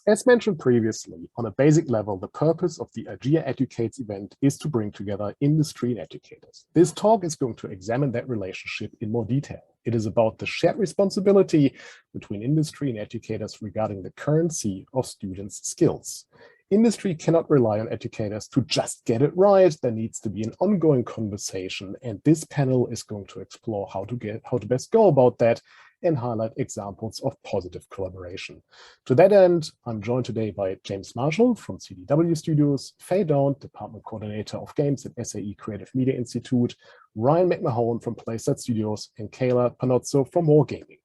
As mentioned previously, on a basic level, the purpose of the IGEA Educates event is to bring together industry and educators. This talk is going to examine that relationship in more detail. It is about the shared responsibility between industry and educators regarding the currency of students' skills. Industry cannot rely on educators to just get it right. There needs to be an ongoing conversation, and this panel is going to explore how to best go about that and highlight examples of positive collaboration. To that end, I'm joined today by James Marshall from CDW Studios, Daunt, Department Coordinator of Games at SAE Creative Media Institute, Ryan McMahon from PlaySide Studios, and Kayla Panozzo from Wargaming.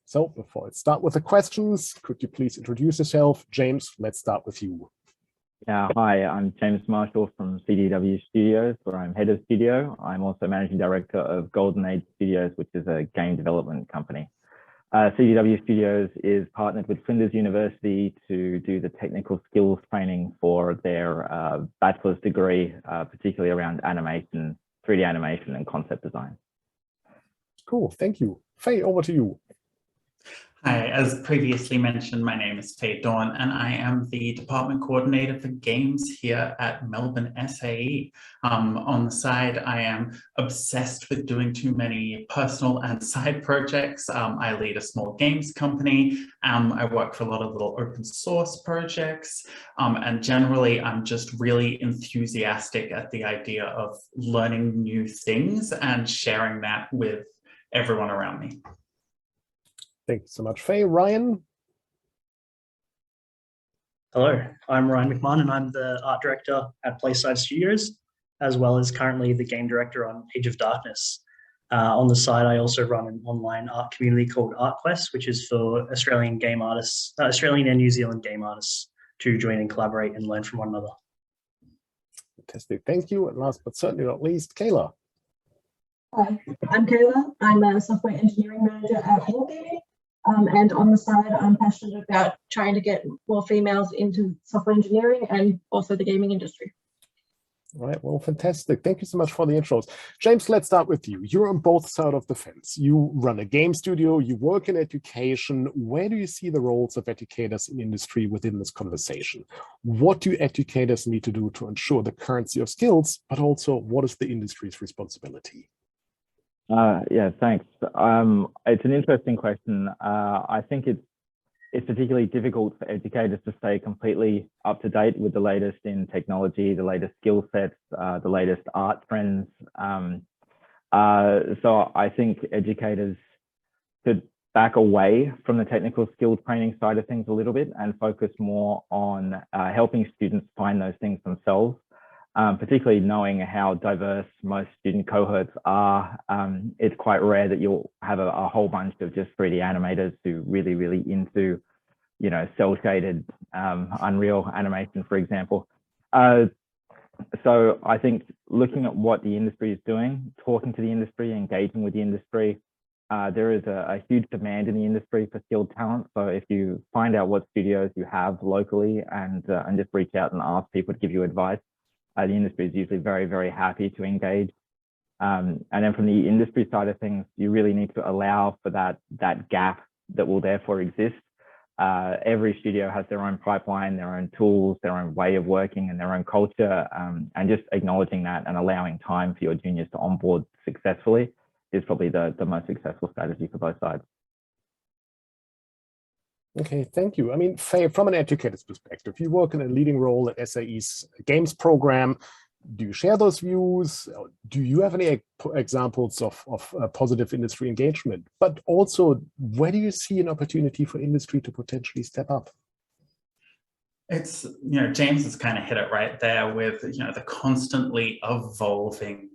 So before I start with the questions, could you please introduce yourself? James, let's start with you. Yeah, hi, I'm James Marshall from CDW Studios, where I'm head of studio. I'm also managing director of Golden Age Studios, which is a game development company. CDW Studios is partnered with Flinders University to do the technical skills training for their bachelor's degree, particularly around animation, 3D animation and concept design. Cool, thank you. Faye, over to you. Hi, as previously mentioned, my name is Daunt, and I am the department coordinator for games here at Melbourne SAE. On the side, I am obsessed with doing too many personal and side projects. I lead a small games company. I work for a lot of little open source projects, and generally, I'm just really enthusiastic at the idea of learning new things and sharing that with everyone around me. Thank you so much, Faye. Ryan? Hello, I'm Ryan McMahon, and I'm the art director at PlaySide Studios, as well as currently the game director on Age of Darkness. On the side, I also run an online art community called ArtQuest, which is for Australian game artists, Australian and New Zealand game artists to join and collaborate and learn from one another. Fantastic, thank you. And last but certainly not least, Kayla. Hi, I'm Kayla. I'm a software engineering manager at Wargaming. And on the side, I'm passionate about trying to get more females into software engineering and also the gaming industry. All right, well, fantastic. Thank you so much for the intros. James, let's start with you. You're on both sides of the fence. You run a game studio, you work in education. Where do you see the roles of educators in industry within this conversation? What do educators need to do to ensure the currency of skills, but also what is the industry's responsibility? Yeah, thanks. It's an interesting question. I think it's particularly difficult for educators to stay completely up to date with the latest in technology, the latest skill sets, the latest art trends. So I think educators should back away from the technical skills training side of things a little bit and focus more on helping students find those things themselves. Particularly knowing how diverse most student cohorts are, it's quite rare that you'll have a whole bunch of just 3D animators who really into, you know, cel-shaded Unreal animation, for example. So I think looking at what the industry is doing, talking to the industry, engaging with the industry, there is a huge demand in the industry for skilled talent. So if you find out what studios you have locally and just reach out and ask people to give you advice, the industry is usually very happy to engage. And then from the industry side of things, you really need to allow for that gap that will therefore exist. Every studio has their own pipeline, their own tools, their own way of working and their own culture. And just acknowledging that and allowing time for your juniors to onboard successfully is probably the most successful strategy for both sides. Okay, thank you. I mean, Faye, from an educator's perspective, you work in a leading role at SAE's games program. Do you share those views? Do you have any examples of positive industry engagement? But also, where do you see an opportunity for industry to potentially step up? It's, you know, James has kind of hit it right there with, you know, the constantly evolving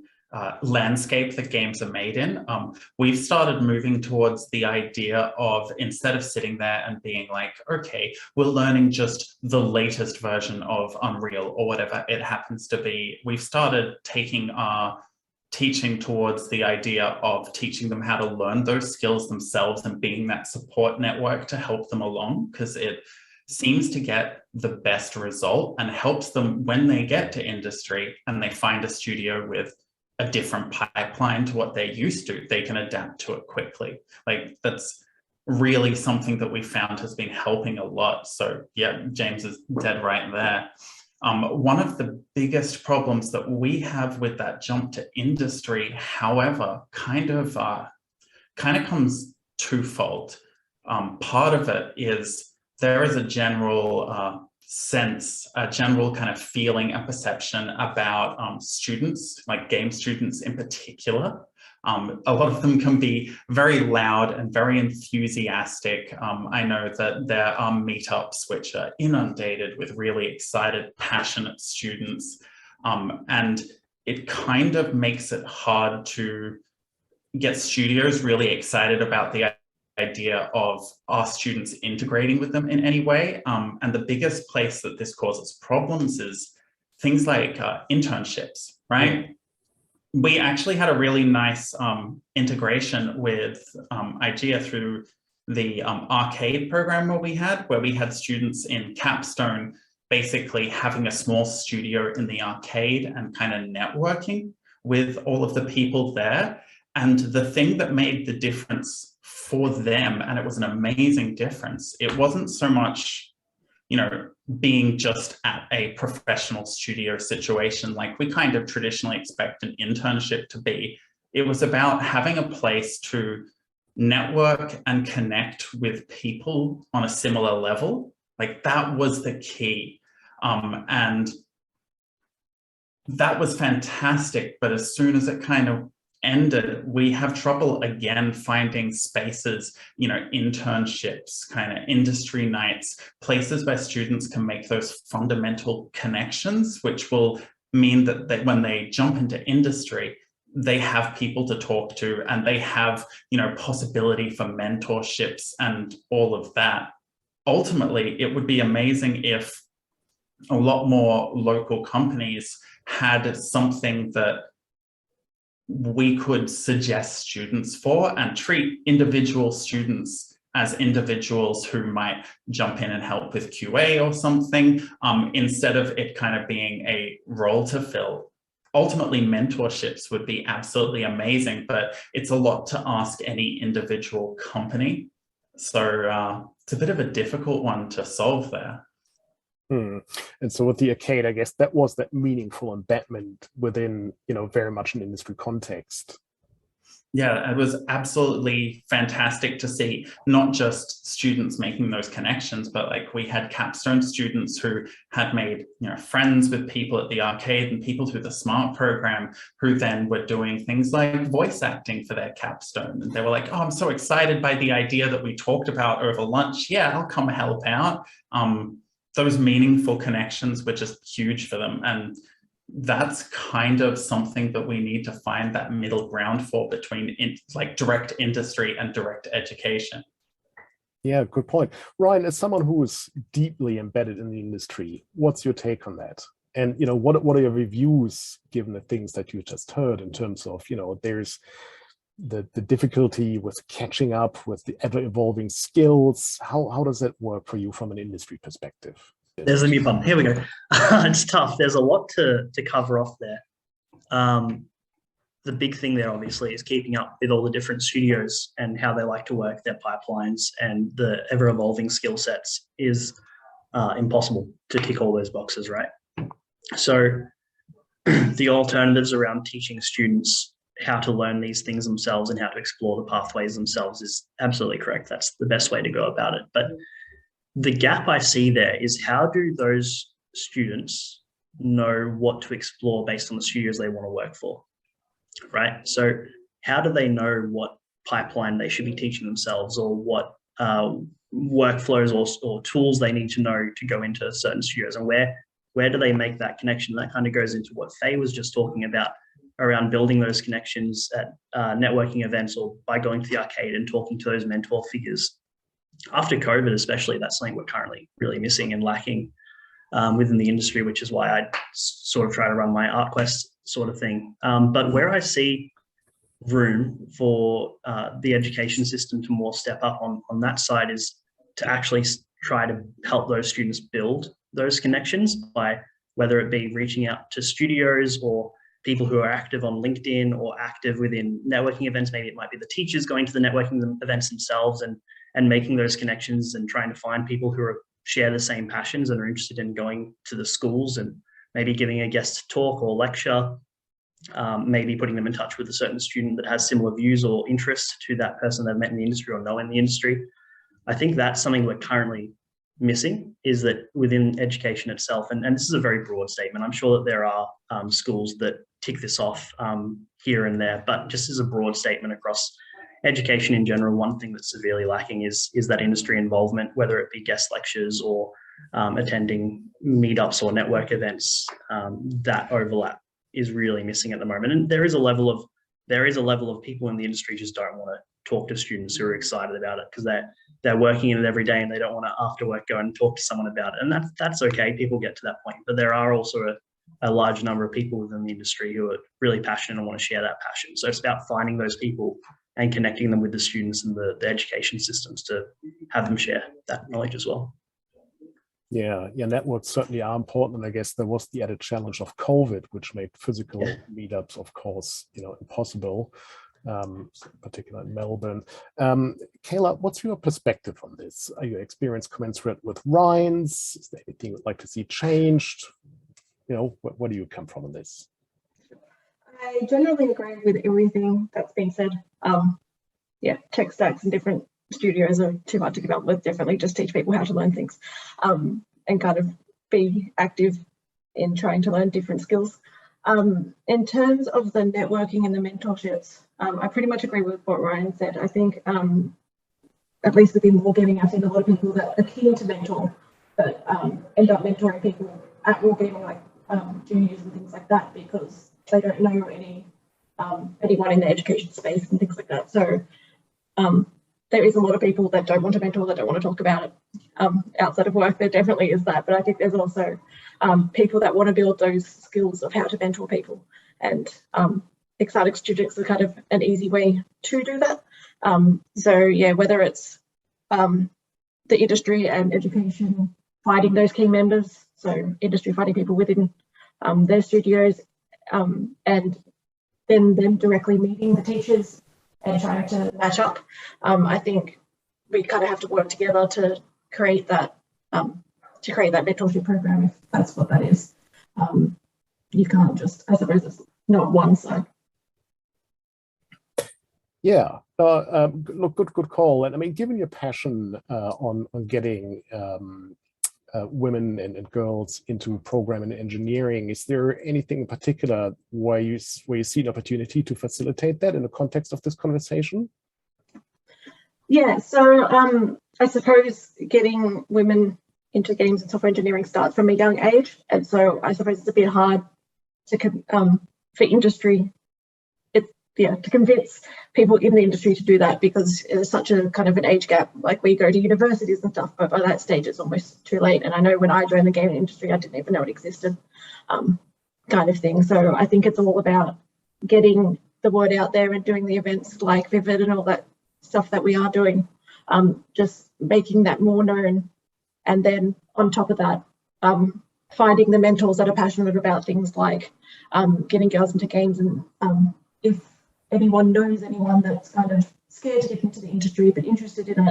landscape that games are made in. We've started moving towards the idea of, instead of sitting there and being like, okay, we're learning just the latest version of Unreal or whatever it happens to be, we've started taking our teaching towards the idea of teaching them how to learn those skills themselves and being that support network to help them along, because it seems to get the best result and helps them when they get to industry and they find a studio with a different pipeline to what they're used to. They can adapt to it quickly. Like, that's really something that we found has been helping a lot. So yeah, James is dead right there. One of the biggest problems that we have with that jump to industry, however, kind of comes twofold. Part of it is there is a general sense, a general kind of feeling and perception about students, like game students in particular. A lot of them can be very loud and very enthusiastic. I know that there are meetups which are inundated with really excited, passionate students. And it kind of makes it hard to get studios really excited about the idea of our students integrating with them in any way. And the biggest place that this causes problems is things like internships, right? We actually had a really nice integration with IGEA through the arcade program where we had students in Capstone basically having a small studio in the arcade and kind of networking with all of the people there. And the thing that made the difference for them, and it was an amazing difference, it wasn't so much, you know, being just at a professional studio situation like we kind of traditionally expect an internship to be. It was about having a place to network and connect with people on a similar level. Like that was the key. And that was fantastic. But as soon as it kind of ended, we have trouble again finding spaces, you know, internships, kind of industry nights, places where students can make those fundamental connections, which will mean that when they jump into industry, they have people to talk to and they have, you know, possibility for mentorships and all of that. Ultimately, it would be amazing if a lot more local companies had something that we could suggest students for and treat individual students as individuals who might jump in and help with QA or something, instead of it kind of being a role to fill. Ultimately, mentorships would be absolutely amazing, but it's a lot to ask any individual company. So it's a bit of a difficult one to solve there. And so with the arcade, I guess that was that meaningful embedment within, you know, very much an industry context. Yeah, it was absolutely fantastic to see not just students making those connections, but like we had Capstone students who had made, you know, friends with people at the arcade and people through the SMART program who then were doing things like voice acting for their Capstone. And they were like, oh, I'm so excited by the idea that we talked about over lunch. Yeah, I'll come help out. Those meaningful connections were just huge for them. And that's kind of something that we need to find that middle ground for between like direct industry and direct education. Yeah, good point. Ryan, as someone who is deeply embedded in the industry, what's your take on that? And, you know, what are your reviews given the things that you just heard in terms of, you know, there's the difficulty with catching up with the ever-evolving skills? How does that work for you from an industry perspective? There's a mute button. Here we go. It's tough. There's a lot to cover off there. The big thing there, obviously, is keeping up with all the different studios and how they like to work their pipelines, and the ever-evolving skill sets is impossible to tick all those boxes, right? So the alternatives around teaching students how to learn these things themselves and how to explore the pathways themselves is absolutely correct. That's the best way to go about it. But the gap I see there is, how do those students know what to explore based on the studios they want to work for, right? So how do they know what pipeline they should be teaching themselves, or what workflows or tools they need to know to go into certain studios, and where do they make that connection? That kind of goes into what Faye was just talking about around building those connections at networking events, or by going to the arcade and talking to those mentor figures. After COVID especially, that's something we're currently really missing and lacking within the industry, which is why I sort of try to run my Art Quest sort of thing. But where I see room for the education system to more step up on that side is to actually try to help those students build those connections, by whether it be reaching out to studios or people who are active on LinkedIn or active within networking events. Maybe it might be the teachers going to the networking events themselves and and making those connections and trying to find people who share the same passions and are interested in going to the schools and maybe giving a guest talk or lecture, maybe putting them in touch with a certain student that has similar views or interests to that person they've met in the industry or know in the industry. I think that's something we're currently missing, is that within education itself, and this is a very broad statement, I'm sure that there are schools that tick this off here and there, but just as a broad statement across education in general, one thing that's severely lacking is that industry involvement, whether it be guest lectures or attending meetups or network events. That overlap is really missing at the moment, and there is a level of people in the industry just don't want to talk to students who are excited about it because they're working in it every day and they don't want to after work go and talk to someone about it, and that's okay. People get to that point, but there are also a large number of people within the industry who are really passionate and want to share that passion. So it's about finding those people and connecting them with the students and the education systems to have them share that knowledge as well. Yeah, networks certainly are important. And I guess there was the added challenge of COVID, which made physical meetups, of course, impossible, particularly in Melbourne. Kayla, what's your perspective on this? Are your experience commensurate with Ryan's? Is there anything you'd like to see changed? Where do you come from on this? I generally agree with everything that's been said. Tech stacks and different studios are too hard to keep up with. Definitely just teach people how to learn things and kind of be active in trying to learn different skills. In terms of the networking and the mentorships, I pretty much agree with what Ryan said. I think at least within wargaming, I've seen a lot of people that are keen to mentor, but end up mentoring people at wargaming, like juniors and things like that, because they don't know anyone in the education space and things like that. So there is a lot of people that don't want to mentor, that don't want to talk about it outside of work. There definitely is that, but I think there's also people that want to build those skills of how to mentor people, and exciting students are kind of an easy way to do that. Whether it's the industry and education finding those key members, so industry finding people within their studios, and then them directly meeting the teachers and trying to match up. I think we kind of have to work together to create that mentorship program, if that's what that is. You can't just, I suppose it's not one side. Yeah, look, good call. And I mean, given your passion on getting women and girls into programming and engineering, is there anything in particular where you see an opportunity to facilitate that in the context of this conversation? Yeah, so I suppose getting women into games and software engineering starts from a young age, and so I suppose it's a bit hard to for industry. To convince people in the industry to do that, because there's such a kind of an age gap. Like, we go to universities and stuff, but by that stage it's almost too late. And I know when I joined the gaming industry, I didn't even know it existed, kind of thing. So I think it's all about getting the word out there and doing the events like Vivid and all that stuff that we are doing, just making that more known. And then on top of that, finding the mentors that are passionate about things like getting girls into games, and if anyone knows anyone that's kind of scared to get into the industry but interested in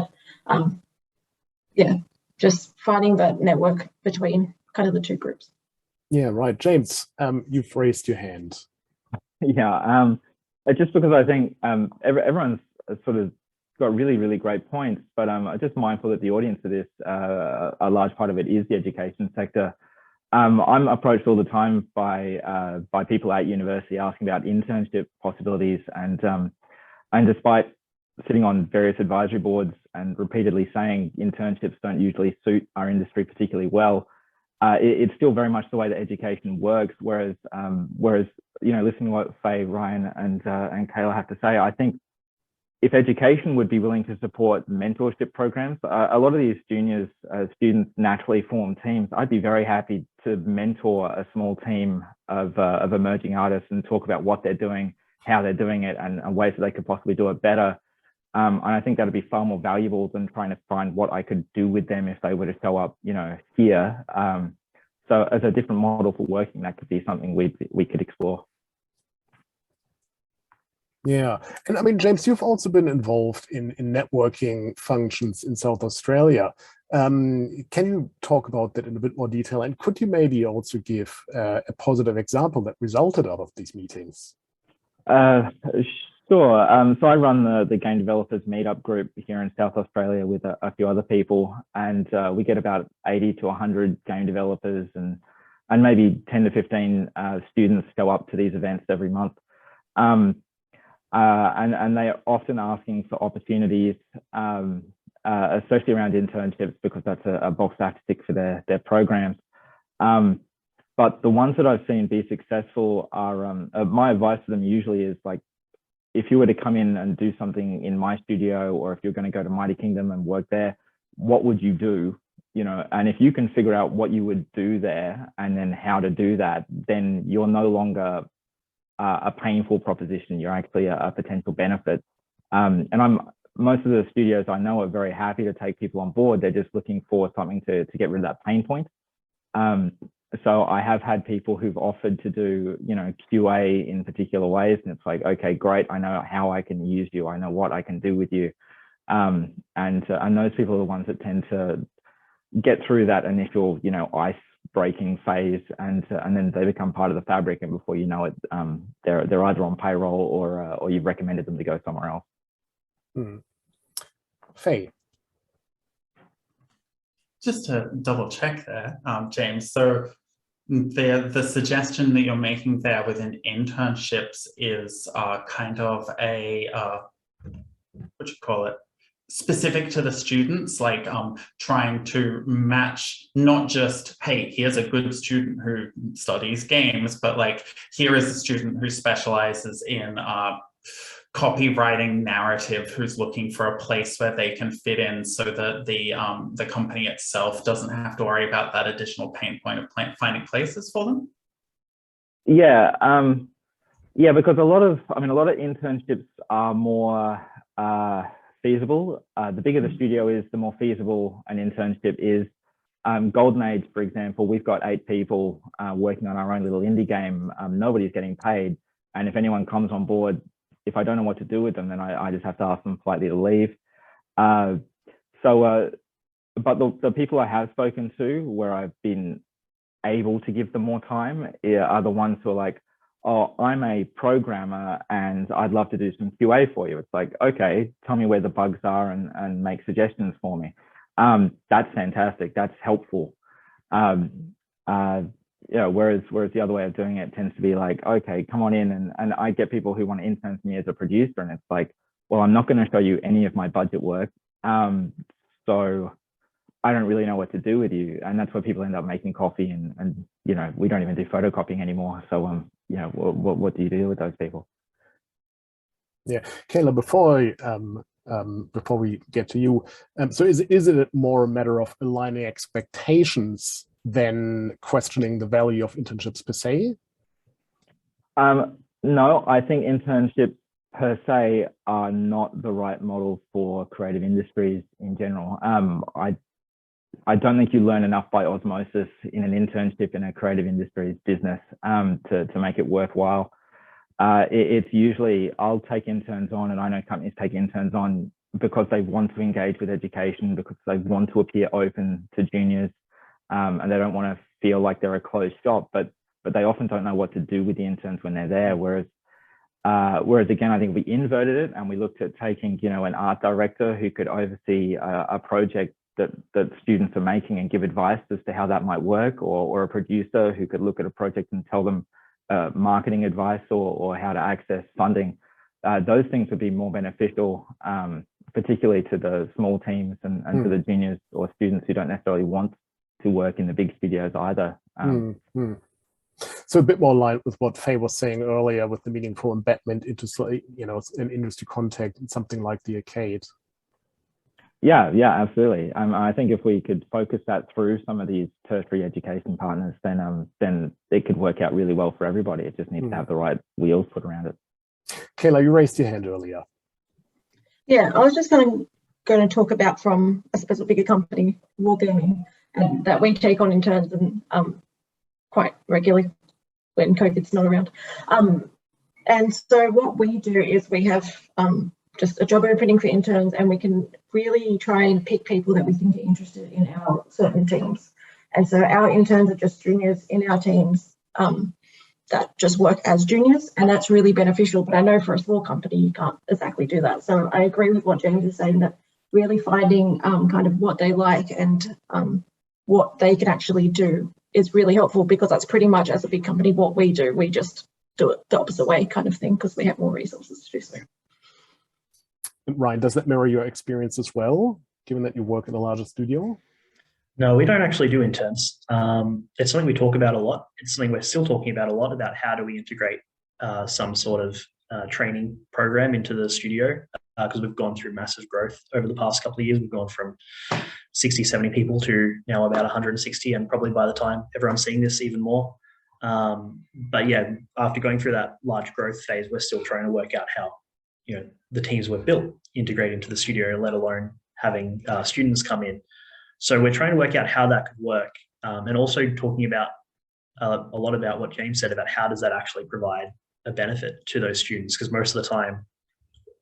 it, just finding that network between kind of the two groups. Yeah, right. James, you've raised your hand. Yeah, just because I think everyone's sort of got really, really great points, but I'm just mindful that the audience of this, a large part of it is the education sector. I'm approached all the time by people at university asking about internship possibilities, and despite sitting on various advisory boards and repeatedly saying internships don't usually suit our industry particularly well, it's still very much the way that education works. Whereas listening to what Faye, Ryan, and Kayla have to say, I think if education would be willing to support mentorship programs, a lot of these students naturally form teams. I'd be very happy to mentor a small team of emerging artists and talk about what they're doing, how they're doing it, and ways that they could possibly do it better. And I think that'd be far more valuable than trying to find what I could do with them if they were to show up, here. So as a different model for working, that could be something we could explore. Yeah, and I mean, James, you've also been involved in networking functions in South Australia. Can you talk about that in a bit more detail? And could you maybe also give a positive example that resulted out of these meetings? Sure. So I run the game developers meetup group here in South Australia with a few other people, and we get about 80 to 100 game developers and maybe 10 to 15 students go up to these events every month. And they are often asking for opportunities, especially around internships, because that's a box they have to tick for their programs. But the ones that I've seen be successful are, my advice to them usually is like, if you were to come in and do something in my studio, or if you're going to go to Mighty Kingdom and work there, what would you do? You know, and if you can figure out what you would do there and then how to do that, then you're no longer a painful proposition. You're actually a potential benefit. And most of the studios I know are very happy to take people on board. They're just looking for something to get rid of that pain point. So I have had people who've offered to do, you know, QA in particular ways, and it's like, okay, great. I know how I can use you. I know what I can do with you. And those people are the ones that tend to get through that initial, you know, ice breaking phase, and then they become part of the fabric. And before you know it, they're either on payroll or you've recommended them to go somewhere else. Faye. Just to double check there, James, so the suggestion that you're making there within internships is kind of a, what you call it, specific to the students, like trying to match not just, hey, here's a good student who studies games, but like, here is a student who specializes in copywriting narrative, who's looking for a place where they can fit in, so that the company itself doesn't have to worry about that additional pain point of finding places for them. Yeah, yeah, because a lot of internships are more feasible. The bigger the studio is, the more feasible an internship is. Golden Age, for example, we've got 8 people working on our own little indie game. Nobody's getting paid, and if anyone comes on board, if I don't know what to do with them, then I just have to ask them politely to leave. But the people I have spoken to where I've been able to give them more time are the ones who are like, oh, I'm a programmer and I'd love to do some QA for you. It's like, okay, tell me where the bugs are and make suggestions for me. That's fantastic. That's helpful. Yeah, whereas the other way of doing it tends to be like, okay, come on in, and I get people who want to intern for me as a producer, and it's like, well, I'm not going to show you any of my budget work, so I don't really know what to do with you. And that's where people end up making coffee, and you know, we don't even do photocopying anymore. So you know, what do you do with those people? Yeah, Kayla, before we get to you, so is it more a matter of aligning expectations than questioning the value of internships per se? No, I think internships per se are not the right model for creative industries in general. I don't think you learn enough by osmosis in an internship in a creative industries business to make it worthwhile. It's usually, I'll take interns on, and I know companies take interns on because they want to engage with education, because they want to appear open to juniors. And they don't want to feel like they're a closed shop, but they often don't know what to do with the interns when they're there. Whereas again, I think we inverted it, and we looked at taking, you know, an art director who could oversee a project that students are making and give advice as to how that might work, or a producer who could look at a project and tell them marketing advice or how to access funding. Those things would be more beneficial, particularly to the small teams and to the juniors or students who don't necessarily want to work in the big studios either. So a bit more aligned with what Faye was saying earlier, with the meaningful embedment into, you know, an industry context and something like the arcade. Yeah, absolutely. I think if we could focus that through some of these tertiary education partners, then it could work out really well for everybody. It just needs to have the right wheels put around it. Kayla, you raised your hand earlier. Yeah, I was just going to talk about, from, I suppose, a bigger company, Wargaming, and that we take on interns and quite regularly when COVID's not around. And so what we do is we have just a job opening for interns, and we can really try and pick people that we think are interested in our certain teams. And so our interns are just juniors in our teams that just work as juniors, and that's really beneficial. But I know for a small company, you can't exactly do that. So I agree with what James is saying, that really finding kind of what they like and what they can actually do is really helpful, because that's pretty much, as a big company, what we do. We just do it the opposite way kind of thing, because we have more resources to do so. Ryan, does that mirror your experience as well, given that you work in a larger studio? No, we don't actually do interns. It's something we talk about a lot. It's something we're still talking about a lot, about how do we integrate some sort of training program into the studio, because we've gone through massive growth over the past couple of years. We've gone from 60, 70 people to now about 160, and probably by the time everyone's seeing this, even more. But yeah, after going through that large growth phase, we're still trying to work out how, the teams we've built integrate into the studio, let alone having students come in. So we're trying to work out how that could work, and also talking about a lot about what James said about how does that actually provide a benefit to those students, because most of the time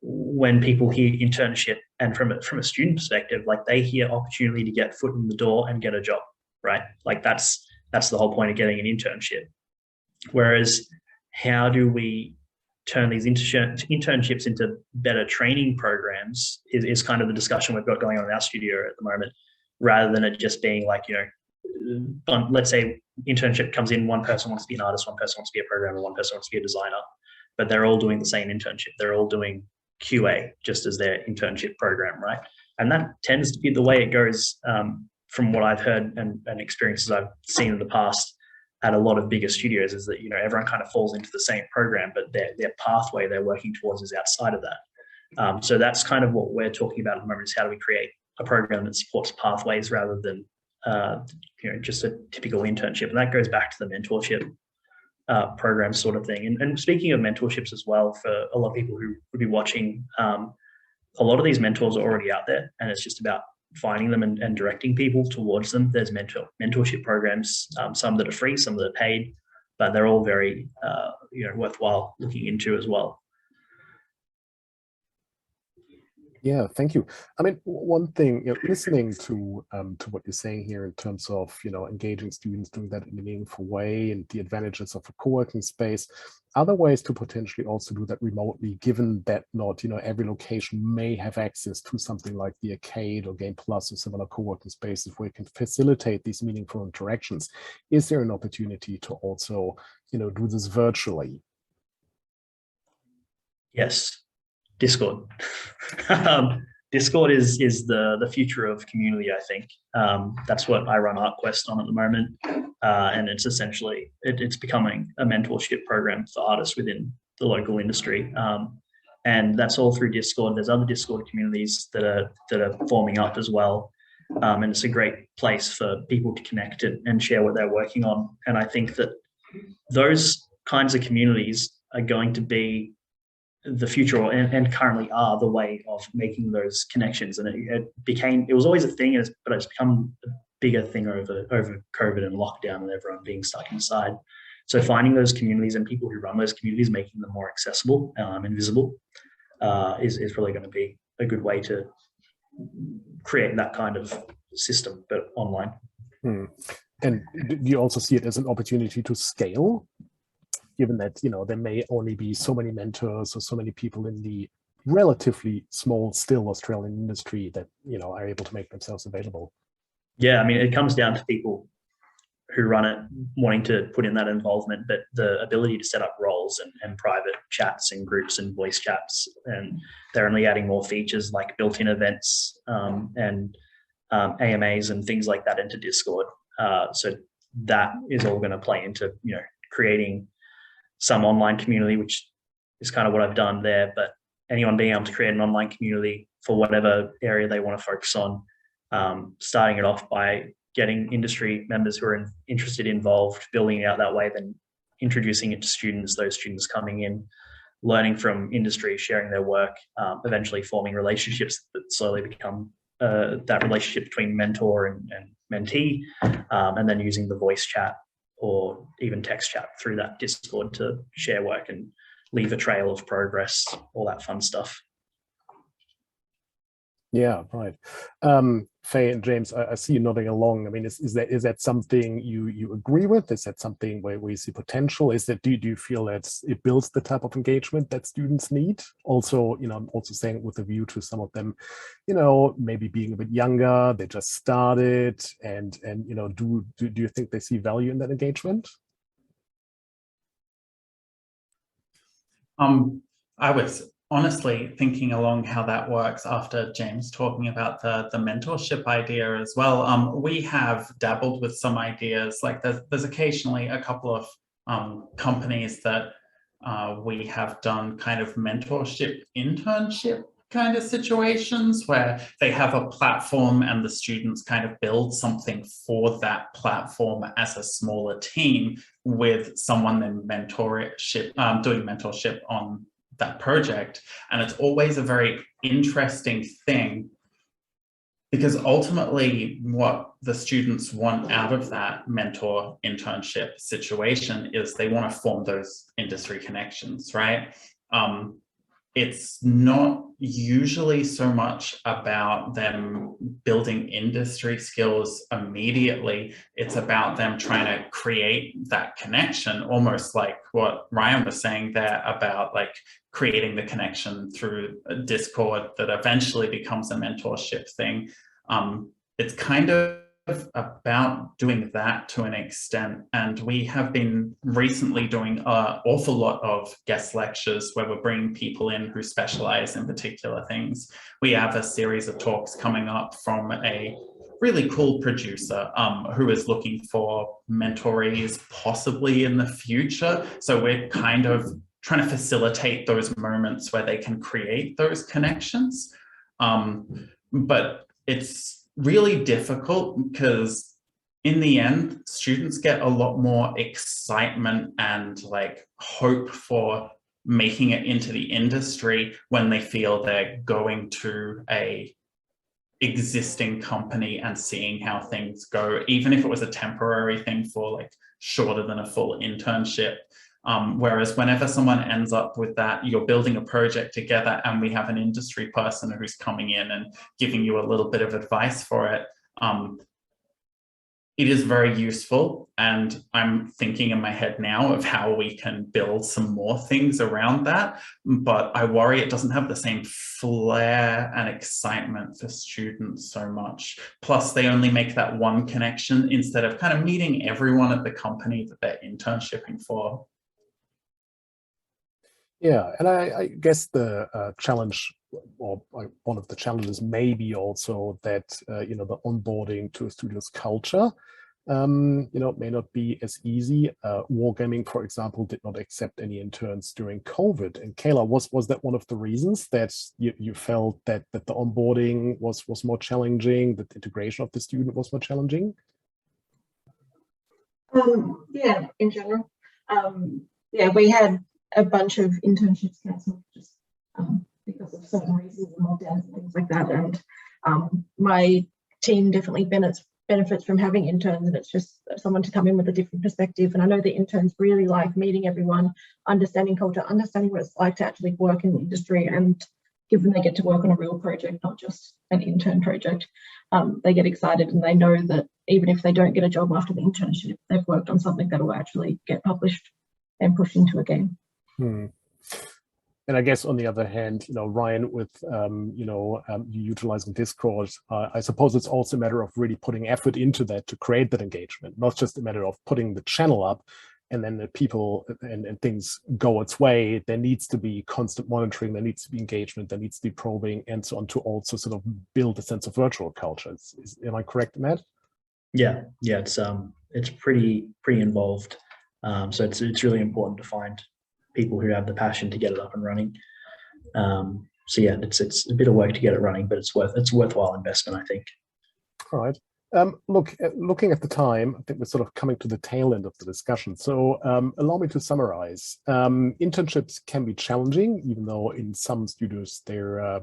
when people hear internship, and from a student perspective, like, they hear opportunity to get foot in the door and get a job, right? Like that's the whole point of getting an internship. Whereas how do we turn these internships into better training programs is kind of the discussion we've got going on in our studio at the moment, rather than it just being like, let's say internship comes in, one person wants to be an artist, one person wants to be a programmer, one person wants to be a designer, but they're all doing the same internship. They're all doing QA just as their internship program, right? And that tends to be the way it goes, from what I've heard and experiences I've seen in the past at a lot of bigger studios, is that, everyone kind of falls into the same program, but their pathway they're working towards is outside of that. So that's kind of what we're talking about at the moment, is how do we create a program that supports pathways rather than just a typical internship. And that goes back to the mentorship program sort of thing. And speaking of mentorships as well, for a lot of people who would be watching, a lot of these mentors are already out there, and it's just about finding them and directing people towards them. There's mentorship programs, some that are free, some that are paid, but they're all very worthwhile looking into as well. Yeah, thank you. I mean, one thing, listening to what you're saying here in terms of, engaging students, doing that in a meaningful way, and the advantages of a co-working space, other ways to potentially also do that remotely, given that not, every location may have access to something like the Arcade or Game Plus or similar co-working spaces where you can facilitate these meaningful interactions. Is there an opportunity to also, do this virtually? Yes. Discord. Discord is the future of community, I think. That's what I run ArtQuest on at the moment, and it's essentially it's becoming a mentorship program for artists within the local industry, and that's all through Discord. There's other Discord communities that are forming up as well, and it's a great place for people to connect and share what they're working on. And I think that those kinds of communities are going to be the future, and currently are the way of making those connections. And it was always a thing, but it's become a bigger thing over COVID and lockdown and everyone being stuck inside. So finding those communities and people who run those communities, making them more accessible and visible, is really going to be a good way to create that kind of system, but online. And do you also see it as an opportunity to scale, given that, there may only be so many mentors or so many people in the relatively small, still Australian industry that, are able to make themselves available? Yeah, I mean, it comes down to people who run it wanting to put in that involvement, but the ability to set up roles and private chats and groups and voice chats, and they're only adding more features like built-in events and AMAs and things like that into Discord. So that is all going to play into, creating some online community, which is kind of what I've done there. But anyone being able to create an online community for whatever area they want to focus on, starting it off by getting industry members who are interested involved, building it out that way, then introducing it to students, those students coming in, learning from industry, sharing their work, eventually forming relationships that slowly become that relationship between mentor and mentee, and then using the voice chat or even text chat through that Discord to share work and leave a trail of progress, all that fun stuff. Yeah, right. Faye and James, I see you nodding along. I mean, is that something you agree with? Is that something where you see potential? Is that do you feel that it builds the type of engagement that students need? Also, I'm also saying with a view to some of them, maybe being a bit younger, they just started, and do you think they see value in that engagement? I was honestly thinking along how that works after James talking about the mentorship idea as well. We have dabbled with some ideas, like there's occasionally a couple of companies that we have done kind of mentorship internship kind of situations where they have a platform and the students kind of build something for that platform as a smaller team with someone then doing mentorship on that project. And it's always a very interesting thing because ultimately what the students want out of that mentor internship situation is they want to form those industry connections, right? It's not usually so much about them building industry skills immediately. It's about them trying to create that connection, almost like what Ryan was saying there about like creating the connection through a Discord that eventually becomes a mentorship thing. It's kind of about doing that to an extent, and we have been recently doing an awful lot of guest lectures where we're bringing people in who specialize in particular things. We have a series of talks coming up from a really cool producer who is looking for mentorees possibly in the future, so we're kind of trying to facilitate those moments where they can create those connections, but it's really difficult because in the end, students get a lot more excitement and like hope for making it into the industry when they feel they're going to a existing company and seeing how things go, even if it was a temporary thing for like shorter than a full internship. Whereas whenever someone ends up with that, you're building a project together and we have an industry person who's coming in and giving you a little bit of advice for it. It is very useful, and I'm thinking in my head now of how we can build some more things around that, but I worry it doesn't have the same flair and excitement for students so much. Plus, they only make that one connection instead of kind of meeting everyone at the company that they're internshipping for. Yeah, and I guess the challenge, or one of the challenges may be also that, the onboarding to a studio's culture, may not be as easy. Wargaming, for example, did not accept any interns during COVID. And Kayla, was that one of the reasons that you felt that the onboarding was more challenging, that the integration of the student was more challenging? Yeah, in general. Yeah, we had a bunch of internships cancelled just because of certain reasons and lockdowns and things like that. And my team definitely benefits from having interns, and it's just someone to come in with a different perspective. And I know the interns really like meeting everyone, understanding culture, understanding what it's like to actually work in the industry, and given they get to work on a real project, not just an intern project, they get excited and they know that even if they don't get a job after the internship, they've worked on something that will actually get published and pushed into a game. And I guess on the other hand, Ryan, with you utilizing Discord, I suppose it's also a matter of really putting effort into that to create that engagement, not just a matter of putting the channel up and then the people and things go its way. There needs to be constant monitoring, there needs to be engagement, there needs to be probing, and so on, to also sort of build a sense of virtual culture. Am I correct in that? Yeah, it's pretty involved. So it's really important to find people who have the passion to get it up and running. So yeah, it's a bit of work to get it running, but it's worthwhile investment, I think. All right. Looking at the time, I think we're sort of coming to the tail end of the discussion. So allow me to summarize. Internships can be challenging, even though in some studios they're,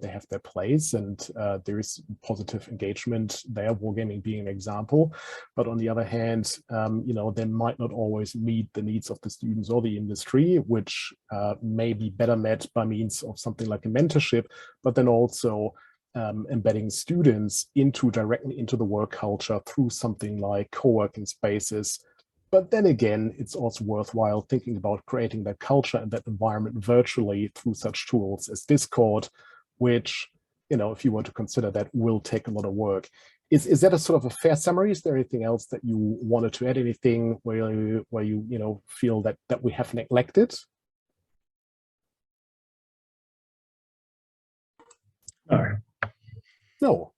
they have their place and there is positive engagement there, wargaming being an example. But on the other hand, they might not always meet the needs of the students or the industry, which may be better met by means of something like a mentorship, but then also embedding students directly into the work culture through something like co-working spaces. But then again, it's also worthwhile thinking about creating that culture and that environment virtually through such tools as Discord, which, if you were to consider that, will take a lot of work. Is that a sort of a fair summary? Is there anything else that you wanted to add? Anything where you feel that we have neglected? All right. No.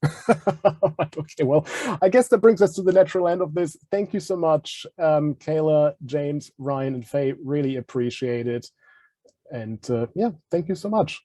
Okay, well, I guess that brings us to the natural end of this. Thank you so much, Kayla, James, Ryan, and Faye. Really appreciate it. And yeah, thank you so much.